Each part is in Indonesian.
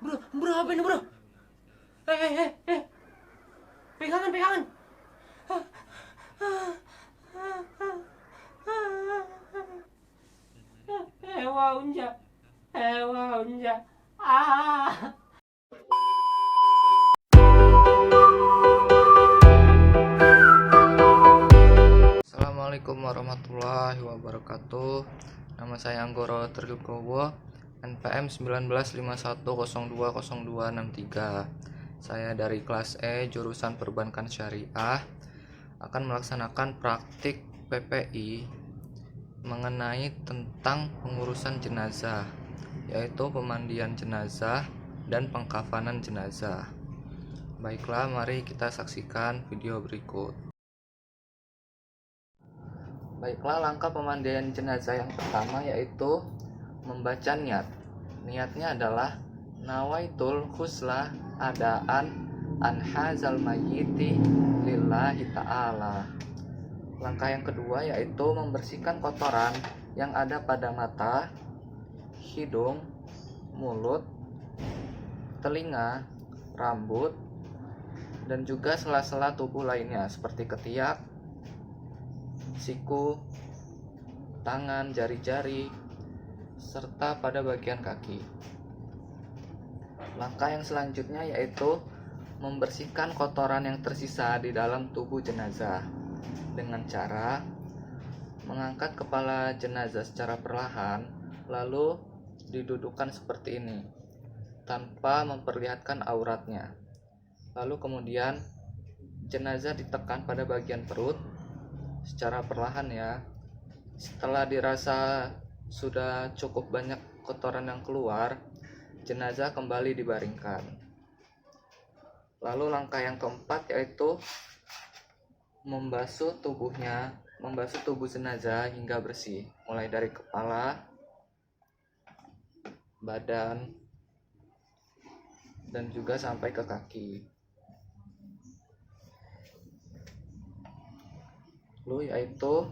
Bro, apa ini bro? Eh, pegangan. Hewa unja. Ah. Assalamualaikum warahmatullahi wabarakatuh. Nama saya Anggoro Triwibowo, NPM 1951020263. Saya dari kelas E jurusan Perbankan Syariah akan melaksanakan praktik PPI mengenai tentang pengurusan jenazah, yaitu pemandian jenazah dan pengkafanan jenazah. Baiklah, mari kita saksikan video berikut. Baiklah, langkah pemandian jenazah yang pertama yaitu membaca niat. Niatnya adalah nawaitul husla adaan an hazal mayyiti lillahi ta'ala. Langkah yang kedua yaitu membersihkan kotoran yang ada pada mata, hidung, mulut, telinga, rambut, dan juga sela-sela tubuh lainnya seperti ketiak, siku, tangan, jari-jari, serta pada bagian kaki. Langkah yang selanjutnya yaitu membersihkan kotoran yang tersisa di dalam tubuh jenazah dengan cara mengangkat kepala jenazah secara perlahan, lalu didudukkan seperti ini tanpa memperlihatkan auratnya. Lalu kemudian jenazah ditekan pada bagian perut secara perlahan ya. Setelah dirasa sudah cukup banyak kotoran yang keluar, jenazah kembali dibaringkan. Lalu langkah yang keempat yaitu membasuh tubuh jenazah hingga bersih, mulai dari kepala, badan, dan juga sampai ke kaki. Lalu yaitu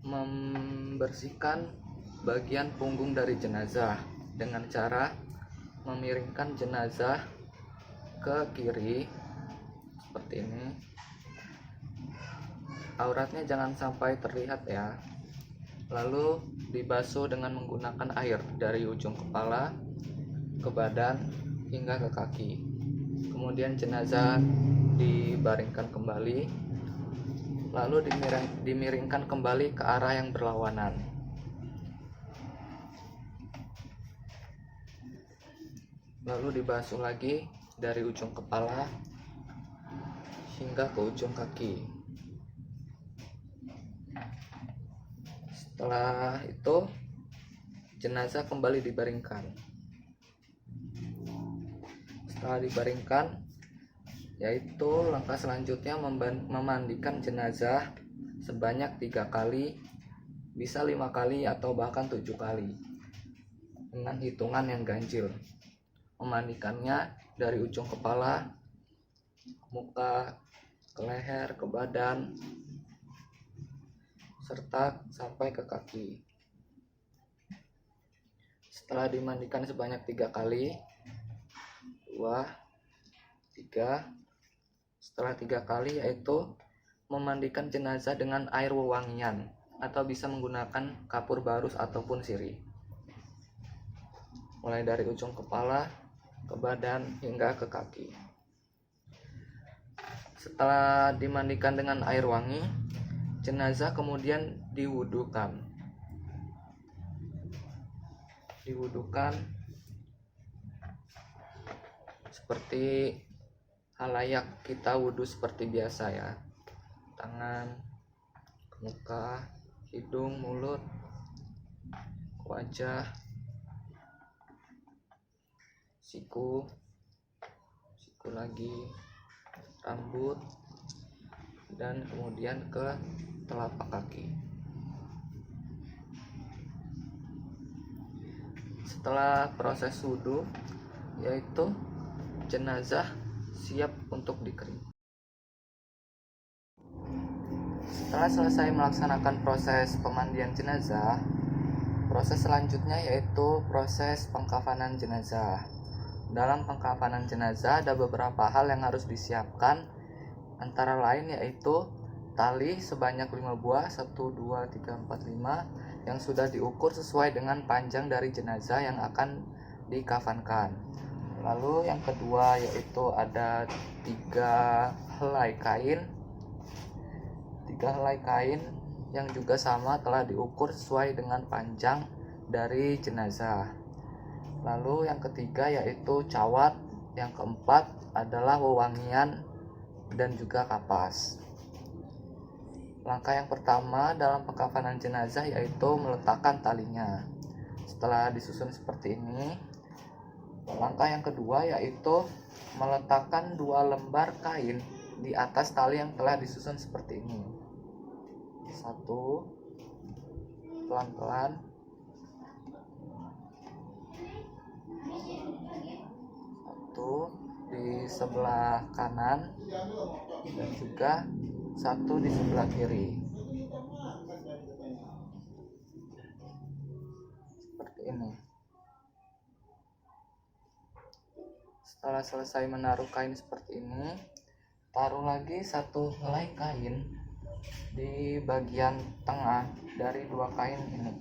membersihkan bagian punggung dari jenazah dengan cara memiringkan jenazah ke kiri seperti ini. Auratnya jangan sampai terlihat ya. Lalu dibasuh dengan menggunakan air dari ujung kepala ke badan hingga ke kaki. Kemudian jenazah dibaringkan kembali, lalu dimiringkan kembali ke arah yang berlawanan. Lalu dibasuh lagi dari ujung kepala hingga ke ujung kaki. Setelah itu jenazah kembali dibaringkan. Setelah dibaringkan, yaitu langkah selanjutnya memandikan jenazah sebanyak 3 kali, bisa 5 kali atau bahkan 7 kali dengan hitungan yang ganjil. Memandikannya dari ujung kepala, muka, ke leher, ke badan, serta sampai ke kaki. Setelah dimandikan sebanyak 3 kali, 2, 3, setelah 3 kali yaitu memandikan jenazah dengan air wewangian atau bisa menggunakan kapur barus ataupun sirih, mulai dari ujung kepala ke badan hingga ke kaki. Setelah dimandikan dengan air wangi, jenazah kemudian diwudukan seperti halayak kita wudhu seperti biasa ya. Tangan, muka, hidung, mulut, wajah, siku lagi, rambut, dan kemudian ke telapak kaki. Setelah proses wudhu, yaitu jenazah siap untuk dikeringkan. Setelah selesai melaksanakan proses pemandian jenazah, proses selanjutnya yaitu proses pengkafanan jenazah. Dalam pengkafanan jenazah ada beberapa hal yang harus disiapkan, antara lain yaitu tali sebanyak 5 buah, 1, 2, 3, 4, 5, yang sudah diukur sesuai dengan panjang dari jenazah yang akan dikafankan. Lalu yang kedua yaitu ada 3 helai kain yang juga sama telah diukur sesuai dengan panjang dari jenazah. Lalu yang ketiga yaitu cawat, yang keempat adalah wewangian dan juga kapas. Langkah yang pertama dalam pengkafanan jenazah yaitu meletakkan talinya. Setelah disusun seperti ini, langkah yang kedua yaitu meletakkan 2 lembar kain di atas tali yang telah disusun seperti ini. 1, pelan-pelan. 1 di sebelah kanan dan juga 1 di sebelah kiri, seperti ini. Setelah selesai menaruh kain seperti ini, taruh lagi 1 helai kain di bagian tengah dari 2 kain ini.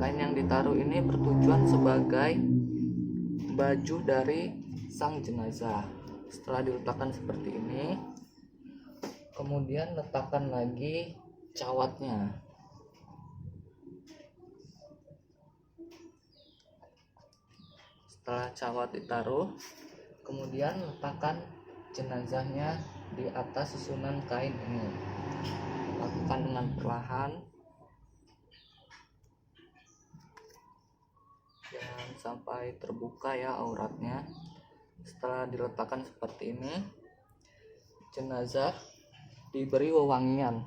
Kain yang ditaruh ini bertujuan sebagai baju dari sang jenazah. Setelah diletakkan seperti ini, kemudian letakkan lagi cawatnya. Setelah cawat ditaruh, kemudian letakkan jenazahnya di atas susunan kain ini. Lakukan dengan perlahan, jangan sampai terbuka ya auratnya. Setelah diletakkan seperti ini, jenazah diberi wewangian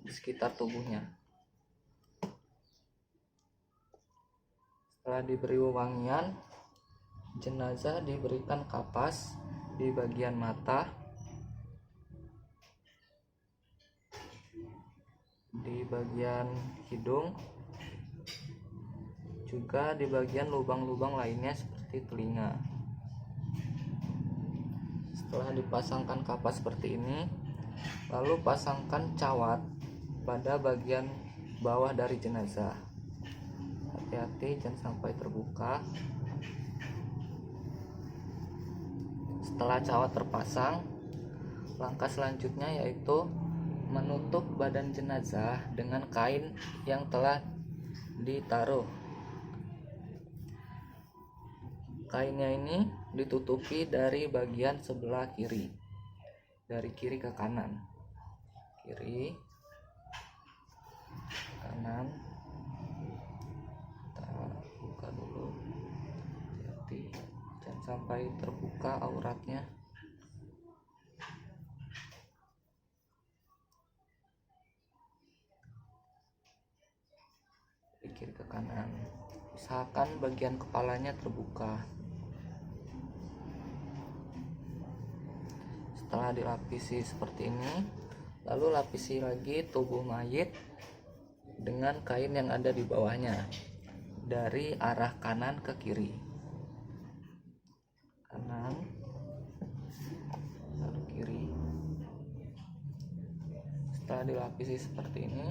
di sekitar tubuhnya. Setelah diberi wewangian, jenazah diberikan kapas di bagian mata, di bagian hidung, juga di bagian lubang-lubang lainnya seperti telinga. Setelah dipasangkan kapas seperti ini, lalu pasangkan cawat pada bagian bawah dari jenazah. Hati-hati jangan sampai terbuka. Setelah cawat terpasang, langkah selanjutnya yaitu menutup badan jenazah dengan kain yang telah ditaruh. Kainnya ini ditutupi dari bagian sebelah kiri, dari kiri ke kanan, kiri, kanan. Kita buka dulu, hati-hati jangan sampai terbuka auratnya. Dari kiri ke kanan, usahakan bagian kepalanya terbuka. Setelah dilapisi seperti ini, lalu lapisi lagi tubuh mayit dengan kain yang ada di bawahnya, dari arah kanan ke kiri. Kanan, lalu kiri. Setelah dilapisi seperti ini,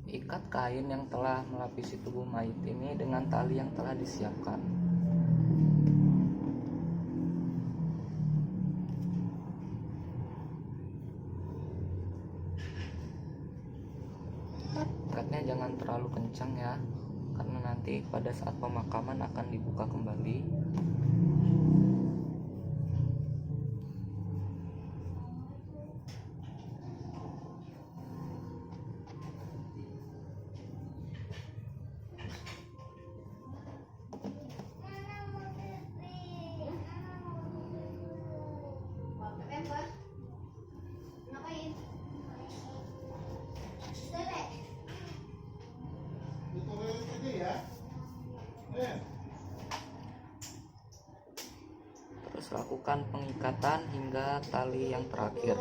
ikat kain yang telah melapisi tubuh mayit ini dengan tali yang telah disiapkan. Ikatnya jangan terlalu kencang ya, karena nanti pada saat pemakaman akan dibuka kembali. melakukan pengikatan hingga tali yang terakhir.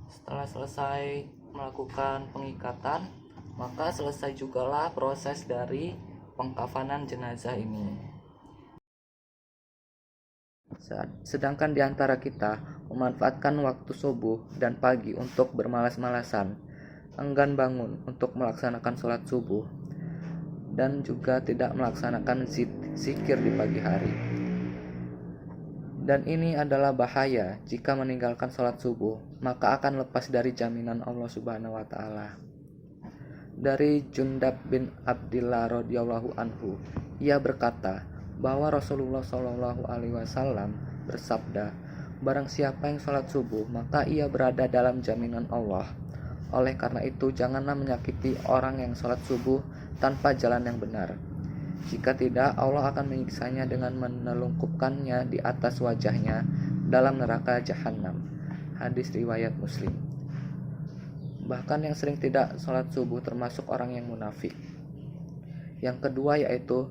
Setelah selesai melakukan pengikatan, maka selesai jugalah proses dari pengkafanan jenazah ini. Sedangkan di antara kita memanfaatkan waktu subuh dan pagi untuk bermalas-malasan, enggan bangun untuk melaksanakan sholat subuh, dan juga tidak melaksanakan zikir di pagi hari. Dan ini adalah bahaya. Jika meninggalkan sholat subuh, maka akan lepas dari jaminan Allah Subhanahu wa Ta'ala. Dari Jundab bin Abdillah radhiyallahu anhu, ia berkata bahwa Rasulullah Shallallahu alaihi wasallam bersabda, barang siapa yang sholat subuh, maka ia berada dalam jaminan Allah. Oleh karena itu, janganlah menyakiti orang yang sholat subuh tanpa jalan yang benar. Jika tidak, Allah akan menyiksanya dengan menelungkupkannya di atas wajahnya dalam neraka jahanam. Hadis riwayat Muslim. Bahkan yang sering tidak sholat subuh termasuk orang yang munafik. Yang kedua yaitu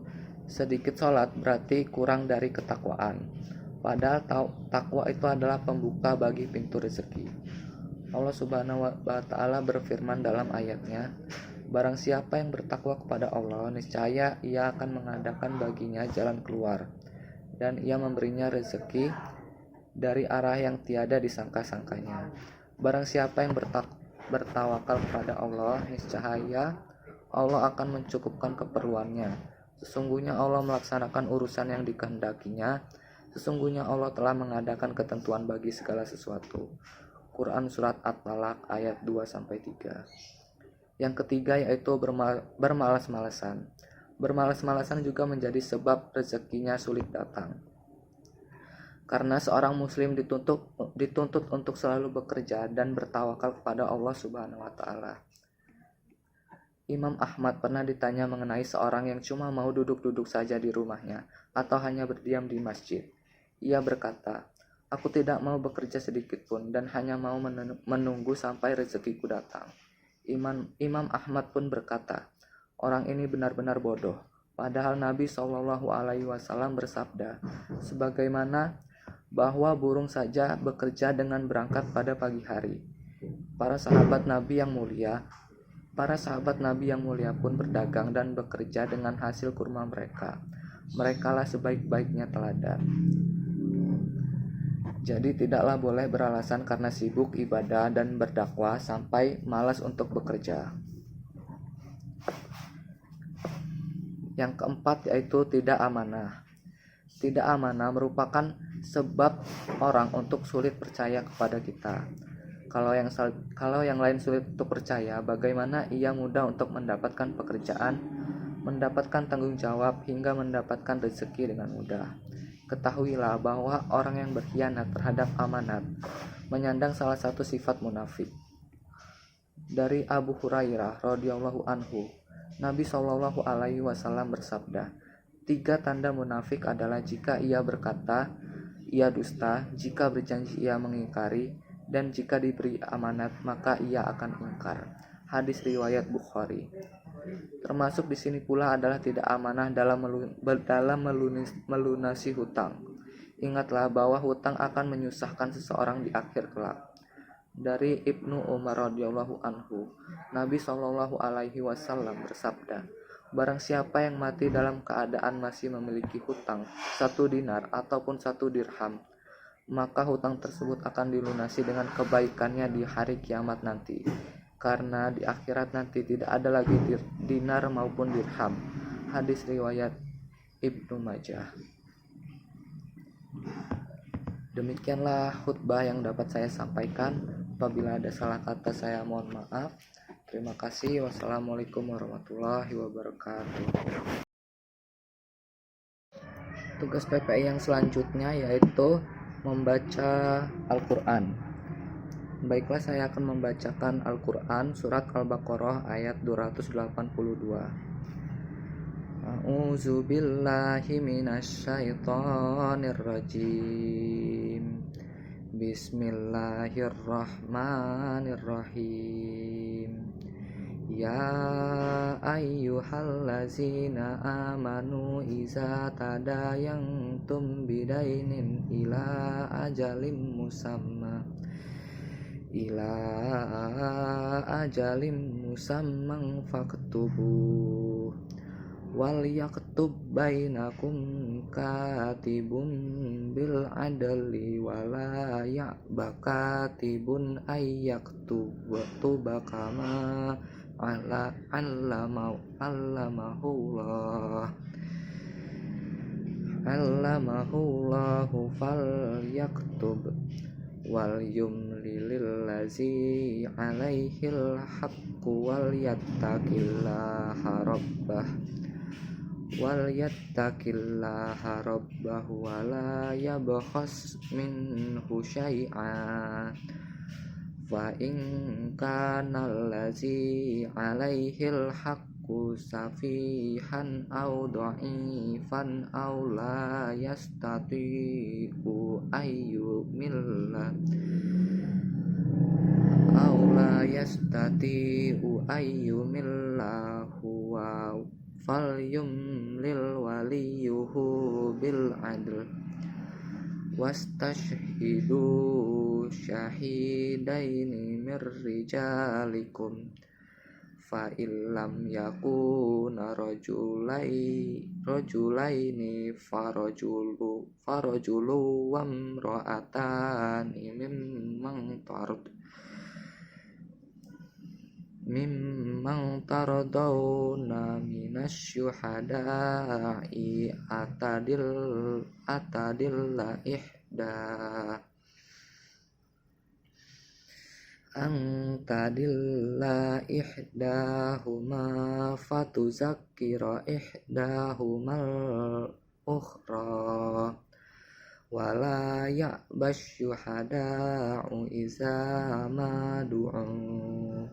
sedikit sholat berarti kurang dari ketakwaan. Padahal takwa itu adalah pembuka bagi pintu rezeki. Allah Subhanahu wa Ta'ala berfirman dalam ayatnya, barang siapa yang bertakwa kepada Allah, niscaya ia akan mengadakan baginya jalan keluar, dan ia memberinya rezeki dari arah yang tiada disangka-sangkanya. Barang siapa yang bertawakal kepada Allah, niscaya Allah akan mencukupkan keperluannya. Sesungguhnya Allah melaksanakan urusan yang dikehendakinya. Sesungguhnya Allah telah mengadakan ketentuan bagi segala sesuatu. Quran Surat At-Talaq ayat 2-3. Yang ketiga yaitu bermalas-malasan. Bermalas-malasan juga menjadi sebab rezekinya sulit datang. Karena seorang muslim dituntut untuk selalu bekerja dan bertawakal kepada Allah Subhanahu wa Ta'ala. Imam Ahmad pernah ditanya mengenai seorang yang cuma mau duduk-duduk saja di rumahnya atau hanya berdiam di masjid. Ia berkata, aku tidak mau bekerja sedikit pun dan hanya mau menunggu sampai rezekiku datang. Imam Ahmad pun berkata, orang ini benar-benar bodoh. Padahal Nabi SAW bersabda, sebagaimana bahwa burung saja bekerja dengan berangkat pada pagi hari. Para sahabat Nabi yang mulia pun berdagang dan bekerja dengan hasil kurma mereka. Merekalah sebaik-baiknya teladan. Jadi tidaklah boleh beralasan karena sibuk ibadah dan berdakwah sampai malas untuk bekerja. Yang keempat yaitu tidak amanah. Tidak amanah merupakan sebab orang untuk sulit percaya kepada kita. Kalau yang lain sulit untuk percaya, bagaimana ia mudah untuk mendapatkan pekerjaan, mendapatkan tanggung jawab, hingga mendapatkan rezeki dengan mudah. Ketahuilah bahwa orang yang berkhianat terhadap amanat menyandang salah satu sifat munafik. Dari Abu Hurairah radhiyallahu anhu, Nabi Shallallahu alaihi wasallam bersabda, 3 tanda munafik adalah jika ia berkata, ia dusta, jika berjanji ia mengingkari, dan jika diberi amanat maka ia akan ingkar. Hadis riwayat Bukhari. Termasuk di sini pula adalah tidak amanah dalam melunasi hutang. Ingatlah bahwa hutang akan menyusahkan seseorang di akhir kelak. Dari Ibnu Umar radhiyallahu anhu, Nabi Shallallahu alaihi wasallam bersabda, barang siapa yang mati dalam keadaan masih memiliki hutang 1 dinar ataupun 1 dirham, maka hutang tersebut akan dilunasi dengan kebaikannya di hari kiamat nanti. Karena di akhirat nanti tidak ada lagi dinar maupun dirham. Hadis riwayat Ibnu Majah. Demikianlah khutbah yang dapat saya sampaikan. Apabila ada salah kata saya mohon maaf. Terima kasih. Wassalamualaikum warahmatullahi wabarakatuh. Tugas PPI yang selanjutnya yaitu membaca Al-Quran. Baiklah, saya akan membacakan Al-Quran surat Al-Baqarah ayat 282. A'udzu billahi minasyaitonir rajim. Bismillahirrahmanirrahim. Ya ayyuhallazina amanu iza tadayantum bidainin ila ajalim musamman faktubuh wal yaktub bainakum katibun bil adli wala ya'ba katibun ayyaktuba kama allamahullahu fal yaktub wal yumlilil lazi alaihil haqqu wal yattaqillaha rabbahu wa la yabkhas minhu syai'a fa in kana allazi alaihil haqqu safihan aw dha'ifan aw la yastati'u ayyumilla huwa falyumlil waliyuhu bil adl wastashhidu syahidaini mir rijalikum fa illam yakuna rajulaini farajulu wamra'atani mimman taradawna minasyuhada'i atadilla ihdahuma fatuzakkira ihdahumal ukhra wala ya'basyuhada'u iza ma du'u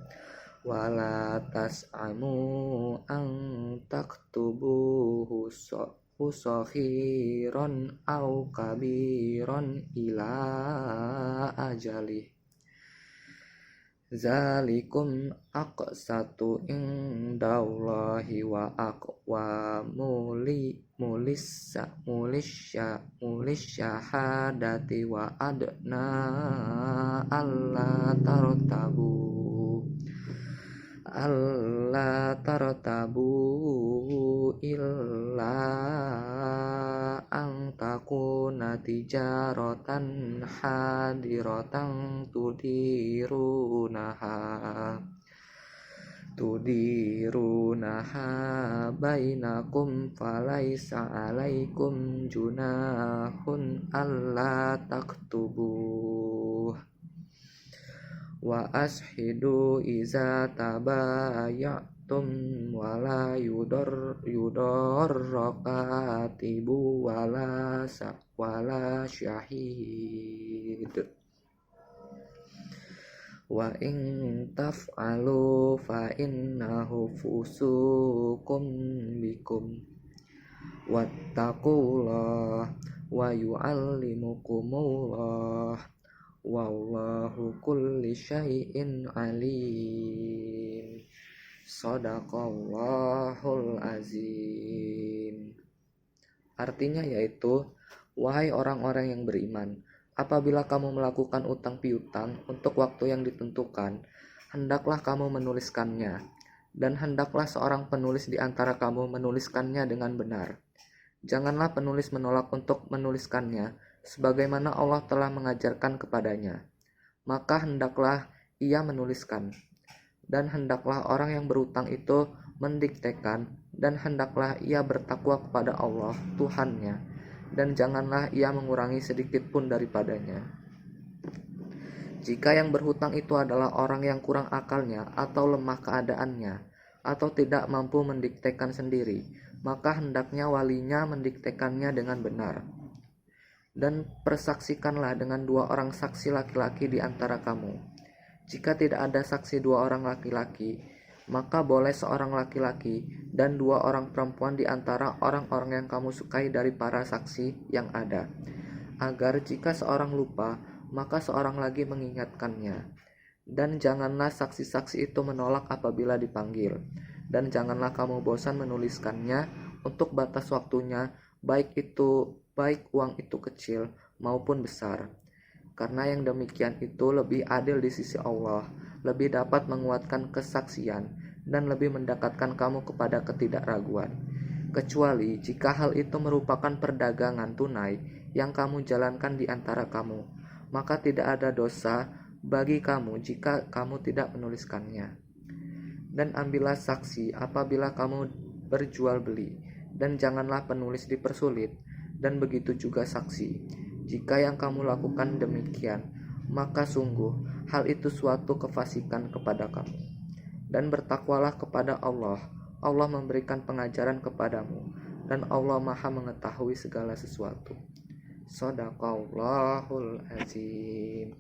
wala tas'amu an taktubuhu saghiran aw kabiran ila ajalih zalikum aqsatu indallahi wa aqwamu mulisyahadati wa adna alla tartabu illa an takuna tijaratan hadiratan tudirunaha bainakum falaisa alaikum junahun alla taktubuh wa ashidu iza tabayatum wala yudorra katibu wala syahid wa in taf'alu fa innahu fusukum bikum wattaqullah wa yu'allimukumullah wallahu kulli syai'in alim. Shadaqallahul azim. Artinya yaitu, wahai orang-orang yang beriman, apabila kamu melakukan utang piutang untuk waktu yang ditentukan, hendaklah kamu menuliskannya, dan hendaklah seorang penulis di antara kamu menuliskannya dengan benar. Janganlah penulis menolak untuk menuliskannya, sebagaimana Allah telah mengajarkan kepadanya. Maka hendaklah ia menuliskan, dan hendaklah orang yang berutang itu mendiktekan, dan hendaklah ia bertakwa kepada Allah Tuhannya, dan janganlah ia mengurangi sedikit pun daripadanya. Jika yang berhutang itu adalah orang yang kurang akalnya atau lemah keadaannya, atau tidak mampu mendiktekan sendiri, maka hendaknya walinya mendiktekannya dengan benar. Dan persaksikanlah dengan 2 orang saksi laki-laki di antara kamu. Jika tidak ada saksi 2 orang laki-laki, maka boleh seorang laki-laki dan 2 orang perempuan di antara orang-orang yang kamu sukai dari para saksi yang ada, agar jika seorang lupa, maka seorang lagi mengingatkannya. Dan janganlah saksi-saksi itu menolak apabila dipanggil, dan janganlah kamu bosan menuliskannya untuk batas waktunya, baik uang itu kecil maupun besar. Karena yang demikian itu lebih adil di sisi Allah, lebih dapat menguatkan kesaksian, dan lebih mendekatkan kamu kepada ketidakraguan. Kecuali jika hal itu merupakan perdagangan tunai yang kamu jalankan di antara kamu, maka tidak ada dosa bagi kamu jika kamu tidak menuliskannya. Dan ambillah saksi apabila kamu berjual beli, dan janganlah penulis dipersulit, dan begitu juga saksi. Jika yang kamu lakukan demikian, maka sungguh hal itu suatu kefasikan kepada kamu. Dan bertakwalah kepada Allah. Allah memberikan pengajaran kepadamu, dan Allah Maha mengetahui segala sesuatu. Shadaqallahul azim.